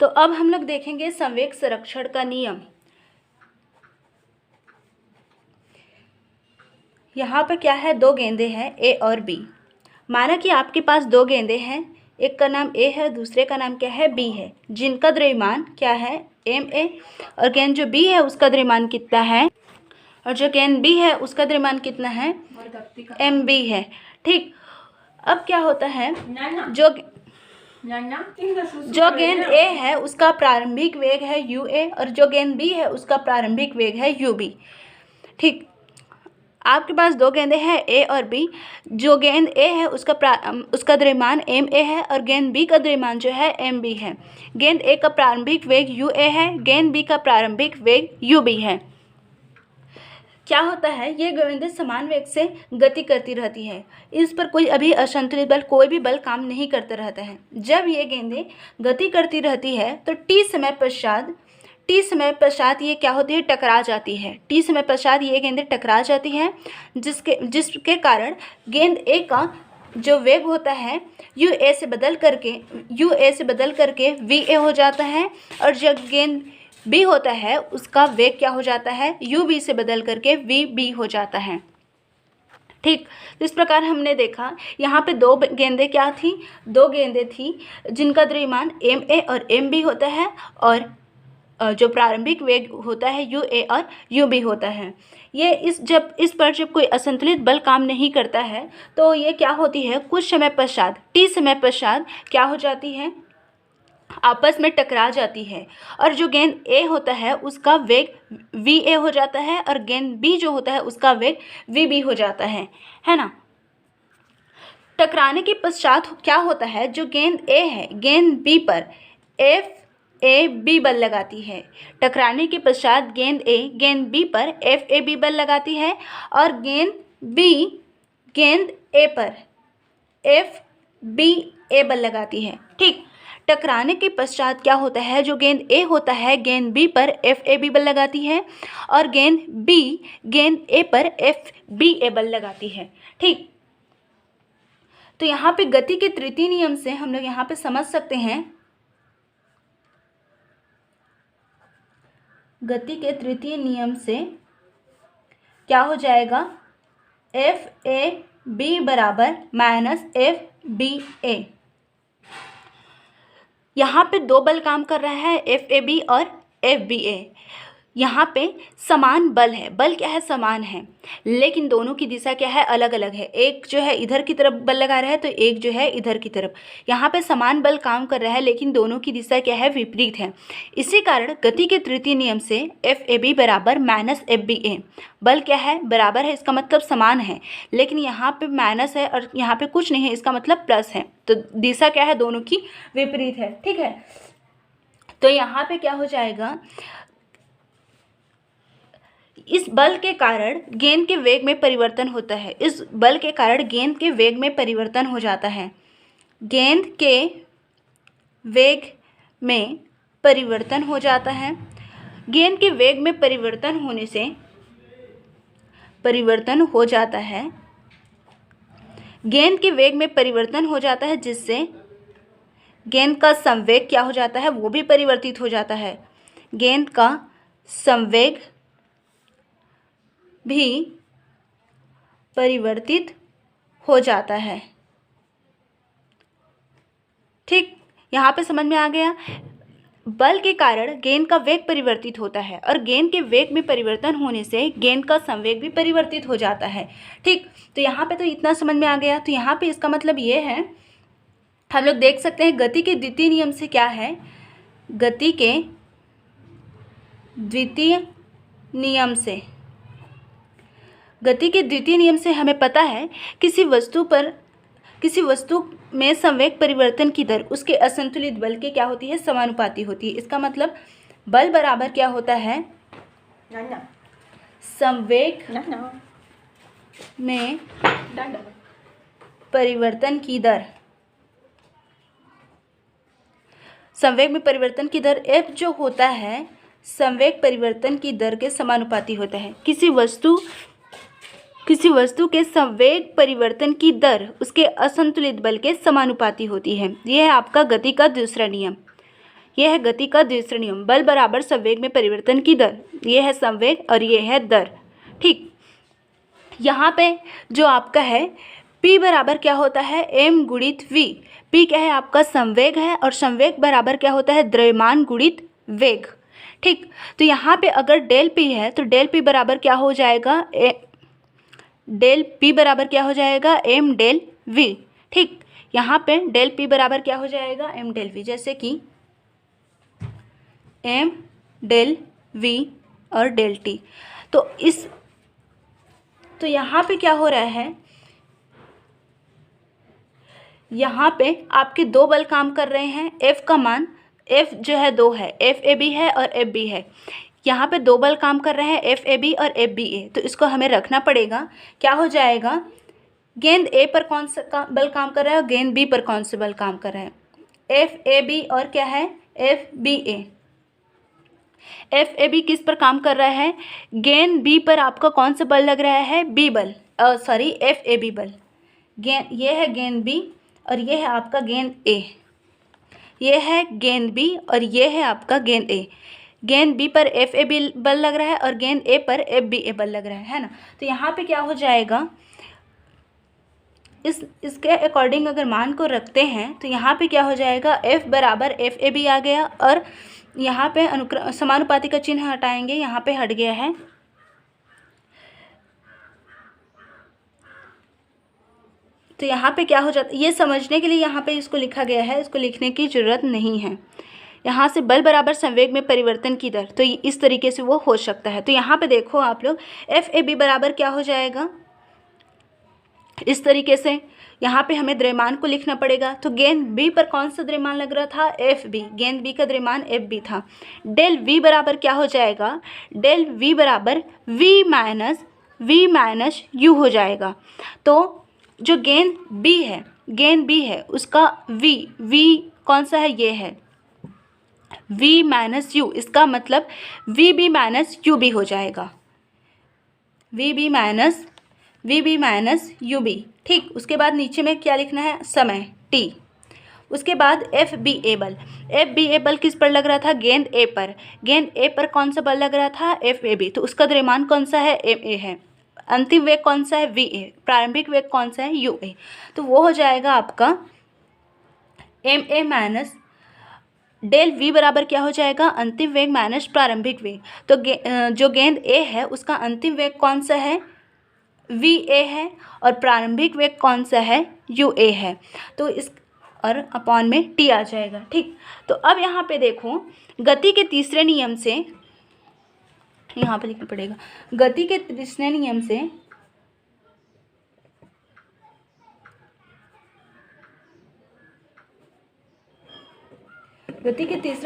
तो अब हम लोग देखेंगे संवेग संरक्षण का नियम। यहाँ पर क्या है, दो गेंदे हैं ए और बी। माना कि आपके पास दो गेंदे हैं, एक का नाम ए है, दूसरे का नाम क्या है, बी है, जिनका द्रव्यमान क्या है, एम ए, और गेंद जो बी है उसका द्रव्यमान कितना है, और जो गेंद बी है उसका द्रव्यमान कितना है, एम बी है। ठीक, अब क्या होता है, जो गेंद ए है उसका प्रारंभिक वेग है यू ए, और जो गेंद बी है उसका प्रारंभिक वेग है यू बी। ठीक, आपके पास दो गेंदें हैं ए और बी। जो गेंद ए है उसका द्रव्यमान एम ए है, और गेंद बी का द्रव्यमान जो है एम बी है। गेंद ए का प्रारंभिक वेग यू ए है, गेंद बी का प्रारंभिक वेग यू बी है। क्या होता है, ये गेंदें समान वेग से गति करती रहती है, इस पर कोई अभी असंतुलित बल, कोई भी बल काम नहीं करता रहता है। जब ये गेंदें गति करती रहती है तो टी समय पश्चात ये क्या होती है, टकरा जाती है। टी समय पश्चात ये गेंदें टकरा जाती हैं, जिसके कारण गेंद ए का जो वेग होता है यू ए से बदल करके वी ए हो जाता है, और जो गेंद बी होता है उसका वेग क्या हो जाता है, यू बी से बदल करके वी बी हो जाता है। ठीक, तो इस प्रकार हमने देखा यहाँ पे दो गेंदें क्या थी, दो गेंदें थी जिनका द्रव्यमान एम ए और एम बी होता है, और जो प्रारंभिक वेग होता है यू ए और यू बी होता है। ये इस पर जब कोई असंतुलित बल काम नहीं करता है तो ये क्या होती है, कुछ समय पश्चात, टी समय पश्चात क्या हो जाती है, आपस में टकरा जाती है, और जो गेंद ए होता है उसका वेग वी ए हो जाता है, और गेंद बी जो होता है उसका वेग वी बी हो जाता है ना। टकराने के पश्चात क्या होता है, जो गेंद ए है गेंद बी पर एफ ए बी बल लगाती है। टकराने के पश्चात गेंद ए गेंद बी पर एफ ए बी बल लगाती है, और गेंद बी गेंद ए पर एफ बी ए बल लगाती है। ठीक, टकराने के पश्चात क्या होता है, जो गेंद ए होता है गेंद बी पर एफ ए बी बल लगाती है, और गेंद बी गेंद ए पर एफ बी ए बल लगाती है। ठीक, तो यहाँ पे गति के तृतीय नियम से हम लोग यहाँ पे समझ सकते हैं, गति के तृतीय नियम से क्या हो जाएगा, एफ ए बी बराबर माइनस एफ बी ए। यहाँ पे दो बल काम कर रहा है, एफ ए बी और एफ बी ए। यहाँ पे समान बल है, बल क्या है, समान है, लेकिन दोनों की दिशा क्या है, अलग अलग है। एक जो है इधर की तरफ बल लगा रहा है, तो एक जो है इधर की तरफ। यहाँ पे समान बल काम कर रहा है, लेकिन दोनों की दिशा क्या है, विपरीत है। इसी कारण गति के तृतीय नियम से एफ ए बी बराबर माइनस एफ बी ए। बल क्या है, बराबर है, इसका मतलब समान है, लेकिन यहाँ पे माइनस है और यहाँ पे कुछ नहीं है, इसका मतलब प्लस है, तो दिशा क्या है, दोनों की विपरीत है। ठीक है, तो यहाँ पे क्या हो जाएगा, इस बल के कारण गेंद के वेग में परिवर्तन होता है। इस बल के कारण गेंद के वेग में परिवर्तन हो जाता है। गेंद के वेग में परिवर्तन हो जाता है। गेंद के वेग में परिवर्तन होने से परिवर्तन हो जाता है, गेंद के वेग में परिवर्तन हो जाता है, जिससे गेंद का संवेग क्या हो जाता है, वो भी परिवर्तित हो जाता है। गेंद का संवेग भी परिवर्तित हो जाता है। ठीक, यहाँ पे समझ में आ गया। बल के कारण गेंद का वेग परिवर्तित होता है, और गेंद के वेग में परिवर्तन होने से गेंद का संवेग भी परिवर्तित हो जाता है। ठीक, तो यहाँ पे तो इतना समझ में आ गया। तो यहाँ पे इसका मतलब ये है, हम लोग देख सकते हैं गति के द्वितीय नियम से क्या है, गति के द्वितीय नियम से, गति के द्वितीय नियम से हमें पता है किसी वस्तु में संवेग परिवर्तन की दर उसके असंतुलित बल के क्या होती है, समानुपाती होती है। इसका मतलब बल बराबर क्या होता है, संवेग में परिवर्तन की दर। संवेग में परिवर्तन की दर F जो होता है संवेग परिवर्तन की दर के समानुपाती होता है। किसी वस्तु के संवेग परिवर्तन की दर उसके असंतुलित बल के समानुपाती होती है। यह है आपका गति का दूसरा नियम। यह है गति का दूसरा नियम, बल बराबर संवेग में परिवर्तन की दर। ये है संवेग और ये है दर। ठीक, यहाँ पे जो आपका है P बराबर क्या होता है, m गुणित v। P क्या है, आपका संवेग है, और संवेग बराबर क्या होता है, द्रव्यमान गुणित वेग। ठीक, तो यहाँ पे अगर डेल P है तो डेल P बराबर क्या हो जाएगा, डेल P बराबर क्या हो जाएगा, m डेल v। ठीक, यहाँ पे डेल P बराबर क्या हो जाएगा, m डेल v, जैसे कि m डेल v और डेल t। तो यहाँ पे क्या हो रहा है, यहाँ पे आपके दो बल काम कर रहे हैं। F का मान, F जो है 2 है, FAB है और FB है। यहाँ पे दो बल काम कर रहे हैं, FAB और FBA, तो इसको हमें रखना पड़ेगा। क्या हो जाएगा, गेंद A पर कौन सा बल काम कर रहा है और गेंद B पर कौन से बल काम कर रहे हैं, FAB और क्या है, FBA। FAB किस पर काम कर रहा है, गेंद B पर आपका कौन सा बल लग रहा है, B बल, सॉरी FAB बल। गेंद, ये है गेंद B और ये है आपका गेंद A। ये है गेंद B और ये है आपका गेंद A। गेंद B पर FAB बल लग रहा है और गेंद A पर FBA बल लग रहा है ना। तो यहाँ पे क्या हो जाएगा, इसके अकॉर्डिंग अगर मान को रखते हैं तो यहाँ पे क्या हो जाएगा, F बराबर FAB आ गया, और यहाँ पे समानुपाती का चिन्ह हटाएंगे, यहाँ पे हट गया है। तो यहाँ पे क्या हो जाता है, ये समझने के लिए यहाँ पे इसको लिखा गया है, इसको लिखने की ज़रूरत नहीं है। यहाँ से बल बराबर संवेग में परिवर्तन की दर, तो इस तरीके से वो हो सकता है। तो यहाँ पे देखो आप लोग, FAB बराबर क्या हो जाएगा, इस तरीके से यहाँ पे हमें द्रव्यमान को लिखना पड़ेगा। तो गेंद B पर कौन सा द्रव्यमान लग रहा था, FB, गेंद B का द्रव्यमान FB था। डेल V बराबर क्या हो जाएगा, डेल V बराबर V माइनस U हो जाएगा। तो जो गेंद B है उसका V कौन सा है, ये है V माइनस U, इसका मतलब VB माइनस UB हो जाएगा, VB माइनस UB। ठीक, उसके बाद नीचे में क्या लिखना है, समय T। उसके बाद FBA बल किस पर लग रहा था, गेंद A पर। गेंद A पर कौन सा बल लग रहा था, FAB, तो उसका द्रव्यमान कौन सा है, MA है। अंतिम वेग कौन सा है, VA। प्रारंभिक वेग कौन सा है, UA। तो वो हो जाएगा आपका MA माइनस डेल V बराबर क्या हो जाएगा, अंतिम वेग माइनस प्रारंभिक वेग। तो जो गेंद A है उसका अंतिम वेग कौन सा है, VA है, और प्रारंभिक वेग कौन सा है, UA है। तो इस और अपॉन में T आ जाएगा। ठीक, तो अब यहाँ पे देखो, गति के तीसरे नियम से, यहाँ पे लिखना पड़ेगा, गति के तीसरे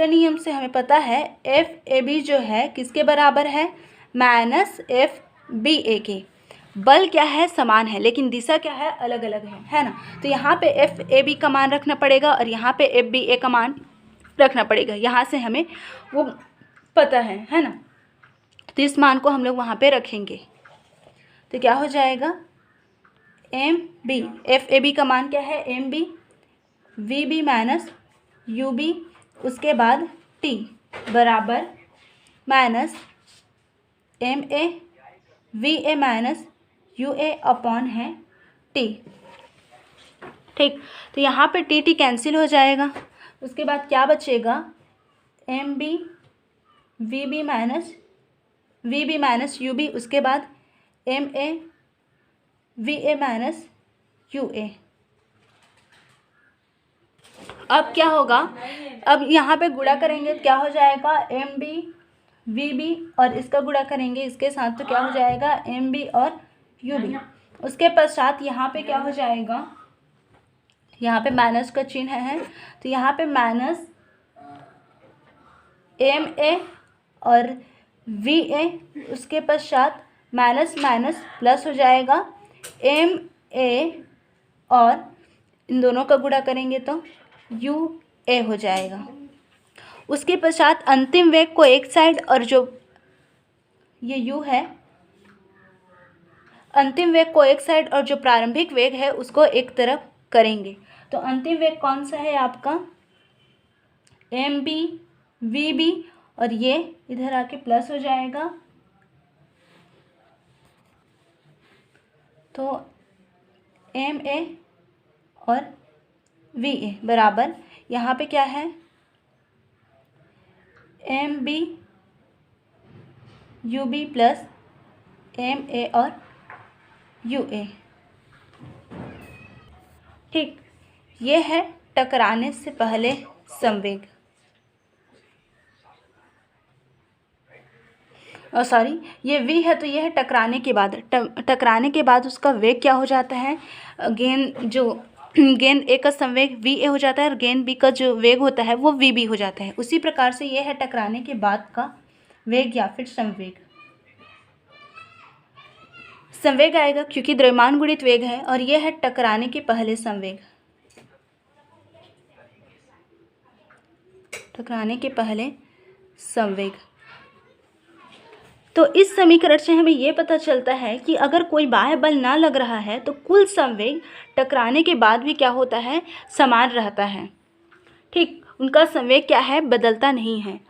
नियम से हमें पता है FAB जो है किसके बराबर है, माइनस FBA के। बल क्या है, समान है, लेकिन दिशा क्या है, अलग अलग है ना। तो यहाँ पे FAB का मान रखना पड़ेगा और यहाँ पे FBA का मान रखना पड़ेगा। यहाँ से हमें वो पता है ना। तो इस मान को हम लोग वहाँ पे रखेंगे, तो क्या हो जाएगा, MB, FAB का मान क्या है, MB, VB माइनस UB, उसके बाद T बराबर minus MA VA minus UA upon है T। ठीक, तो यहाँ पे TT कैंसिल हो जाएगा। उसके बाद क्या बचेगा, MB VB माइनस UB, उसके बाद MA VA माइनस UA। अब क्या होगा, अब यहाँ पे गुणा करेंगे तो क्या हो जाएगा, MB VB, और इसका गुणा करेंगे इसके साथ तो क्या हो जाएगा, MB और UB। उसके पश्चात यहाँ पे क्या हो जाएगा, यहाँ पे माइनस का चिन्ह है, तो यहाँ पे माइनस MA और VA, उसके पश्चात माइनस माइनस प्लस हो जाएगा, MA और इन दोनों का गुणा करेंगे तो UA हो जाएगा। उसके पश्चात अंतिम वेग को एक साइड, और जो ये U है, अंतिम वेग को एक साइड और जो प्रारंभिक वेग है उसको एक तरफ करेंगे। तो अंतिम वेग कौन सा है आपका, MB वी बी, और ये इधर आके प्लस हो जाएगा, तो एम ए और वी ए बराबर यहाँ पे क्या है, M B U B plus M A और यू ए। ठीक, ये है टकराने से पहले संवेग, सॉरी ये v है तो ये है टकराने के बाद। टकराने के बाद उसका वेग क्या हो जाता है, गेंद ए का संवेग v ए हो जाता है और गेंद b का जो वेग होता है वो v b हो जाता है। उसी प्रकार से ये है टकराने के बाद का वेग या फिर संवेग। संवेग आएगा क्योंकि द्रव्यमान गुणित वेग है, और यह है टकराने के पहले संवेग। टकराने के पहले संवेग। तो इस समीकरण से हमें ये पता चलता है कि अगर कोई बाह्य बल ना लग रहा है तो कुल संवेग टकराने के बाद भी क्या होता है, समान रहता है। ठीक, उनका संवेग क्या है, बदलता नहीं है।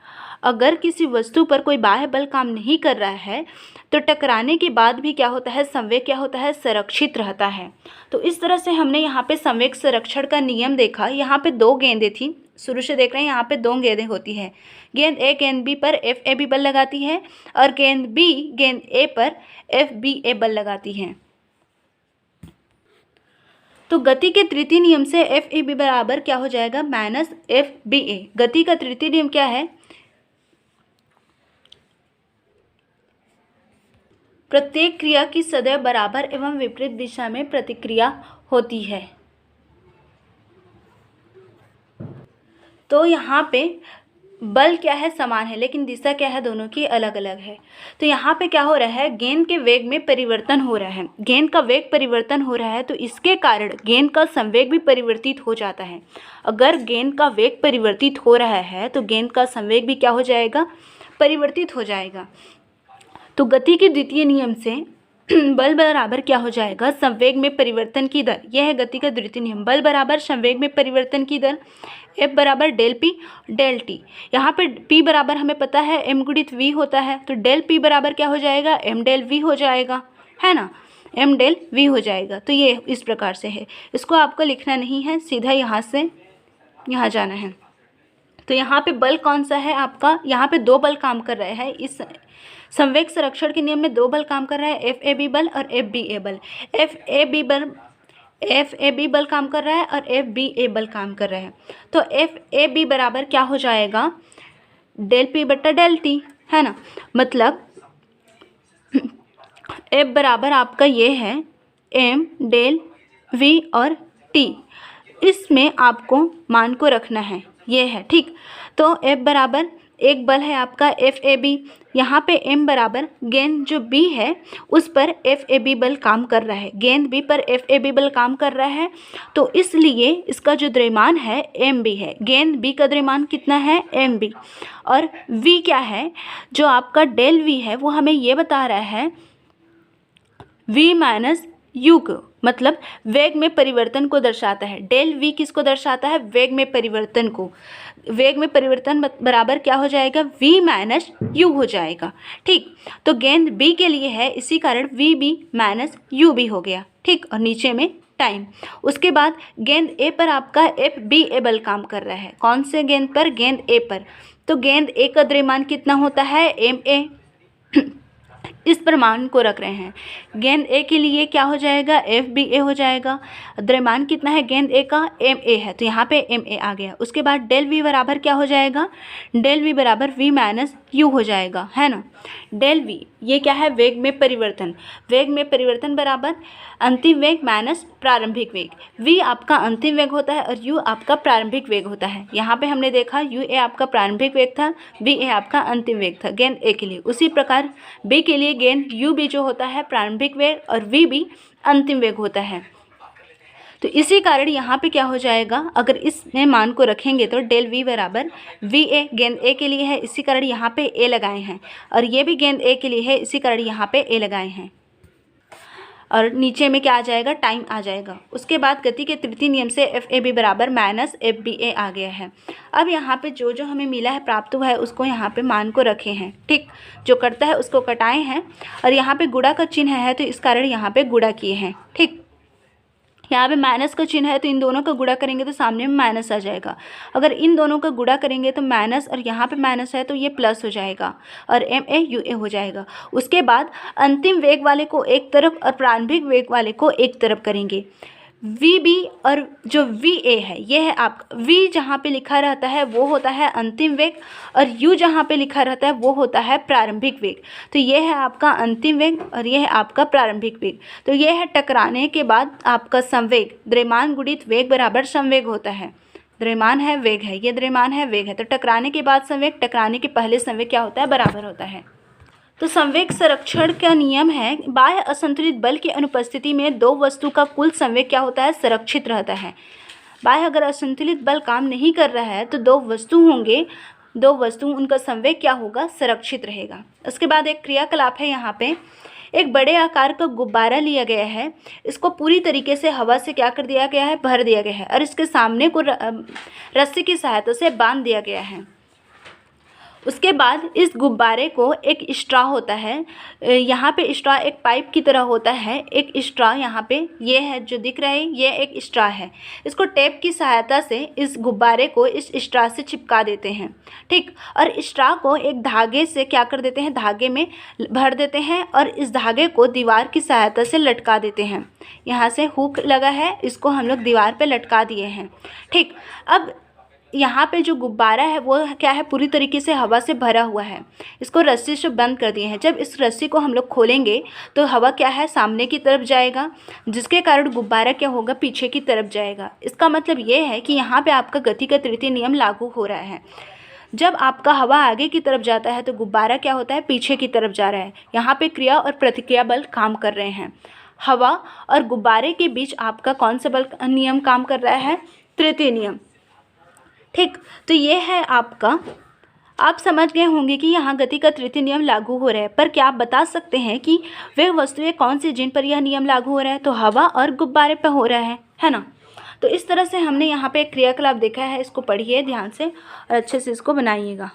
अगर किसी वस्तु पर कोई बाह्य बल काम नहीं कर रहा है तो टकराने के बाद भी क्या होता है, संवेग क्या होता है, संरक्षित रहता है। तो इस तरह से हमने यहाँ पे संवेग संरक्षण का नियम देखा। यहाँ पे दो गेंदें थी, शुरू से देख रहे हैं, यहाँ पे दो गेंदें होती है। गेंद ए गेंद बी पर एफ ए बी बल लगाती है और गेंद बी गेंद ए पर एफ बी ए बल लगाती है। तो गति के तृतीय नियम से एफ ए बी बराबर क्या हो जाएगा, माइनस एफ बी ए। गति का तृतीय नियम क्या है, प्रत्येक क्रिया की सदैव बराबर एवं विपरीत दिशा में प्रतिक्रिया होती है। तो यहाँ पे बल क्या है, समान है, लेकिन दिशा क्या है, दोनों की अलग अलग है। तो यहाँ पे क्या हो रहा है, गेंद के वेग में परिवर्तन हो रहा है। गेंद का वेग परिवर्तन हो रहा है तो इसके कारण गेंद का संवेग भी परिवर्तित हो जाता है। अगर गेंद का वेग परिवर्तित हो रहा है तो गेंद का संवेग भी क्या हो जाएगा, परिवर्तित हो जाएगा। तो गति के द्वितीय नियम से बल बराबर क्या हो जाएगा, संवेग में परिवर्तन की दर। यह है गति का द्वितीय नियम। बल बराबर संवेग में परिवर्तन की दर, F बराबर डेल पी डेल टी। यहाँ पे P बराबर हमें पता है m गुणित v होता है, तो डेल P बराबर क्या हो जाएगा, m डेल v हो जाएगा, है ना, m डेल v हो जाएगा। तो ये इस प्रकार से है, इसको आपको लिखना नहीं है, सीधा यहाँ से यहाँ जाना है। तो यहाँ पे बल कौन सा है आपका, यहाँ पे दो बल काम कर रहे हैं। इस संवेग संरक्षण के नियम में दो बल काम कर रहा है, एफ ए बी बल और एफ बी ए बल। एफ ए बी बल काम कर रहा है और एफ बी ए बल काम कर रहा है। तो एफ ए बी बराबर क्या हो जाएगा, डेल पी बट्टा डेल टी, है ना। मतलब एफ बराबर आपका ये है एम डेल वी और टी, इसमें आपको मान को रखना है, ये है। ठीक, तो एफ बराबर एक बल है आपका एफ ए बी, यहाँ पे m बराबर गेंद जो b है उस पर एफ ए बी बल काम कर रहा है, गेंद b पर एफ ए बी बल काम कर रहा है, तो इसलिए इसका जो द्रव्यमान है एम बी है। गेंद b का द्रव्यमान कितना है, एम बी, और v क्या है, जो आपका डेल v है वो हमें ये बता रहा है v माइनस u को, मतलब वेग में परिवर्तन को दर्शाता है। डेल v किसको दर्शाता है, वेग में परिवर्तन को। वेग में परिवर्तन बराबर क्या हो जाएगा, v माइनस u हो जाएगा। ठीक, तो गेंद b के लिए है, इसी कारण v b minus u b हो गया। ठीक, और नीचे में टाइम। उसके बाद गेंद a पर आपका एफ बी ए बल काम कर रहा है। कौन से गेंद पर, गेंद a पर। तो गेंद a का द्रव्यमान कितना होता है, एम ए, इस प्रमाण को रख रहे हैं। गेंद ए के लिए क्या हो जाएगा, एफ बी ए हो जाएगा। द्रव्यमान कितना है गेंद ए का, एम ए है, तो यहाँ पे एम ए आ गया। उसके बाद डेल वी बराबर क्या हो जाएगा, डेल वी बराबर वी माइनस यू हो जाएगा, है ना। डेल वी ये क्या है, वेग में परिवर्तन। वेग में परिवर्तन बराबर अंतिम वेग माइनस प्रारंभिक वेग। वी आपका अंतिम वेग होता है और यू आपका प्रारंभिक वेग होता है। यहाँ पे हमने देखा यू ए आपका प्रारंभिक वेग था, वी ए आपका अंतिम वेग था गेंद ए के लिए। उसी प्रकार बी के लिए गेंद यू बी जो होता है प्रारंभिक वेग और वी बी अंतिम वेग होता है। तो इसी कारण यहाँ पे क्या हो जाएगा, अगर इसमें मान को रखेंगे तो डेल वी बराबर वी ए, गेंद ए के लिए है इसी कारण यहाँ पे ए लगाए हैं, और ये भी गेंद ए के लिए है इसी कारण यहाँ पे ए लगाए हैं। और नीचे में क्या आ जाएगा, टाइम आ जाएगा। उसके बाद गति के तृतीय नियम से FAB बराबर माइनस FBA आ गया है। अब यहाँ पे जो जो हमें मिला है, प्राप्त हुआ है, उसको यहाँ पे मान को रखे हैं। ठीक, जो करता है उसको कटाए हैं और यहाँ पे गुणा का चिन्ह है तो इस कारण यहाँ पे गुणा किए हैं। ठीक, यहाँ पे माइनस का चिन्ह है तो इन दोनों का गुणा करेंगे तो सामने में माइनस आ जाएगा। अगर इन दोनों का गुणा करेंगे तो माइनस, और यहाँ पे माइनस है तो ये प्लस हो जाएगा और MAUA हो जाएगा। उसके बाद अंतिम वेग वाले को एक तरफ और प्रारंभिक वेग वाले को एक तरफ करेंगे। VB और जो VA है ये है आपका, V जहाँ पे लिखा रहता है वो होता है अंतिम वेग और U जहाँ पे लिखा रहता है वो होता है प्रारंभिक वेग। तो ये है आपका अंतिम वेग और ये है आपका प्रारंभिक वेग। तो ये है टकराने के बाद आपका संवेग, द्रव्यमान गुणित वेग बराबर संवेग होता है। द्रव्यमान है, वेग है, ये द्रव्यमान है, वेग है, तो टकराने के बाद संवेग, टकराने के पहले संवेग क्या होता है, बराबर होता है। तो संवेग संरक्षण का नियम है, बाह्य असंतुलित बल की अनुपस्थिति में दो वस्तु का कुल संवेग क्या होता है, संरक्षित रहता है। बाह्य अगर असंतुलित बल काम नहीं कर रहा है तो दो वस्तु होंगे, दो वस्तु, उनका संवेग क्या होगा, संरक्षित रहेगा। उसके बाद एक क्रियाकलाप है, यहाँ पे एक बड़े आकार का गुब्बारा लिया गया है, इसको पूरी तरीके से हवा से क्या कर दिया गया है, भर दिया गया है और इसके सामने को रस्सी की सहायता से बांध दिया गया है। उसके बाद इस गुब्बारे को एक स्ट्रॉ होता है, यहाँ पे स्ट्रॉ एक पाइप की तरह होता है, एक स्ट्रॉ यहाँ पे ये है जो दिख रहा है, ये एक स्ट्रॉ है। इसको टेप की सहायता से इस गुब्बारे को इस स्ट्रॉ से चिपका देते हैं। ठीक, और स्ट्रॉ को एक धागे से क्या कर देते हैं, धागे में भर देते हैं और इस धागे को दीवार की सहायता से लटका देते हैं। यहाँ से हुक लगा है, इसको हम लोग दीवार पर लटका दिए हैं। ठीक, अब यहाँ पे जो गुब्बारा है वो क्या है, पूरी तरीके से हवा से भरा हुआ है। इसको रस्सी से बंद कर दिए हैं। जब इस रस्सी को हम लोग खोलेंगे तो हवा क्या है, सामने की तरफ जाएगा, जिसके कारण गुब्बारा क्या होगा, पीछे की तरफ जाएगा। इसका मतलब ये है कि यहाँ पे आपका गति का तृतीय नियम लागू हो रहा है। जब आपका हवा आगे की तरफ जाता है तो गुब्बारा क्या होता है, पीछे की तरफ जा रहा है। यहाँ पे क्रिया और प्रतिक्रिया बल काम कर रहे हैं। हवा और गुब्बारे के बीच आपका कौन सा बल नियम काम कर रहा है, तृतीय नियम। ठीक, तो ये है आपका, आप समझ गए होंगे कि यहाँ गति का तृतीय नियम लागू हो रहा है। पर क्या आप बता सकते हैं कि वे वस्तुएं कौन सी जिन पर यह नियम लागू हो रहा है, तो हवा और गुब्बारे पर हो रहा है ना। तो इस तरह से हमने यहाँ पे एक क्रियाकलाप देखा है, इसको पढ़िए ध्यान से और अच्छे से इसको बनाइएगा।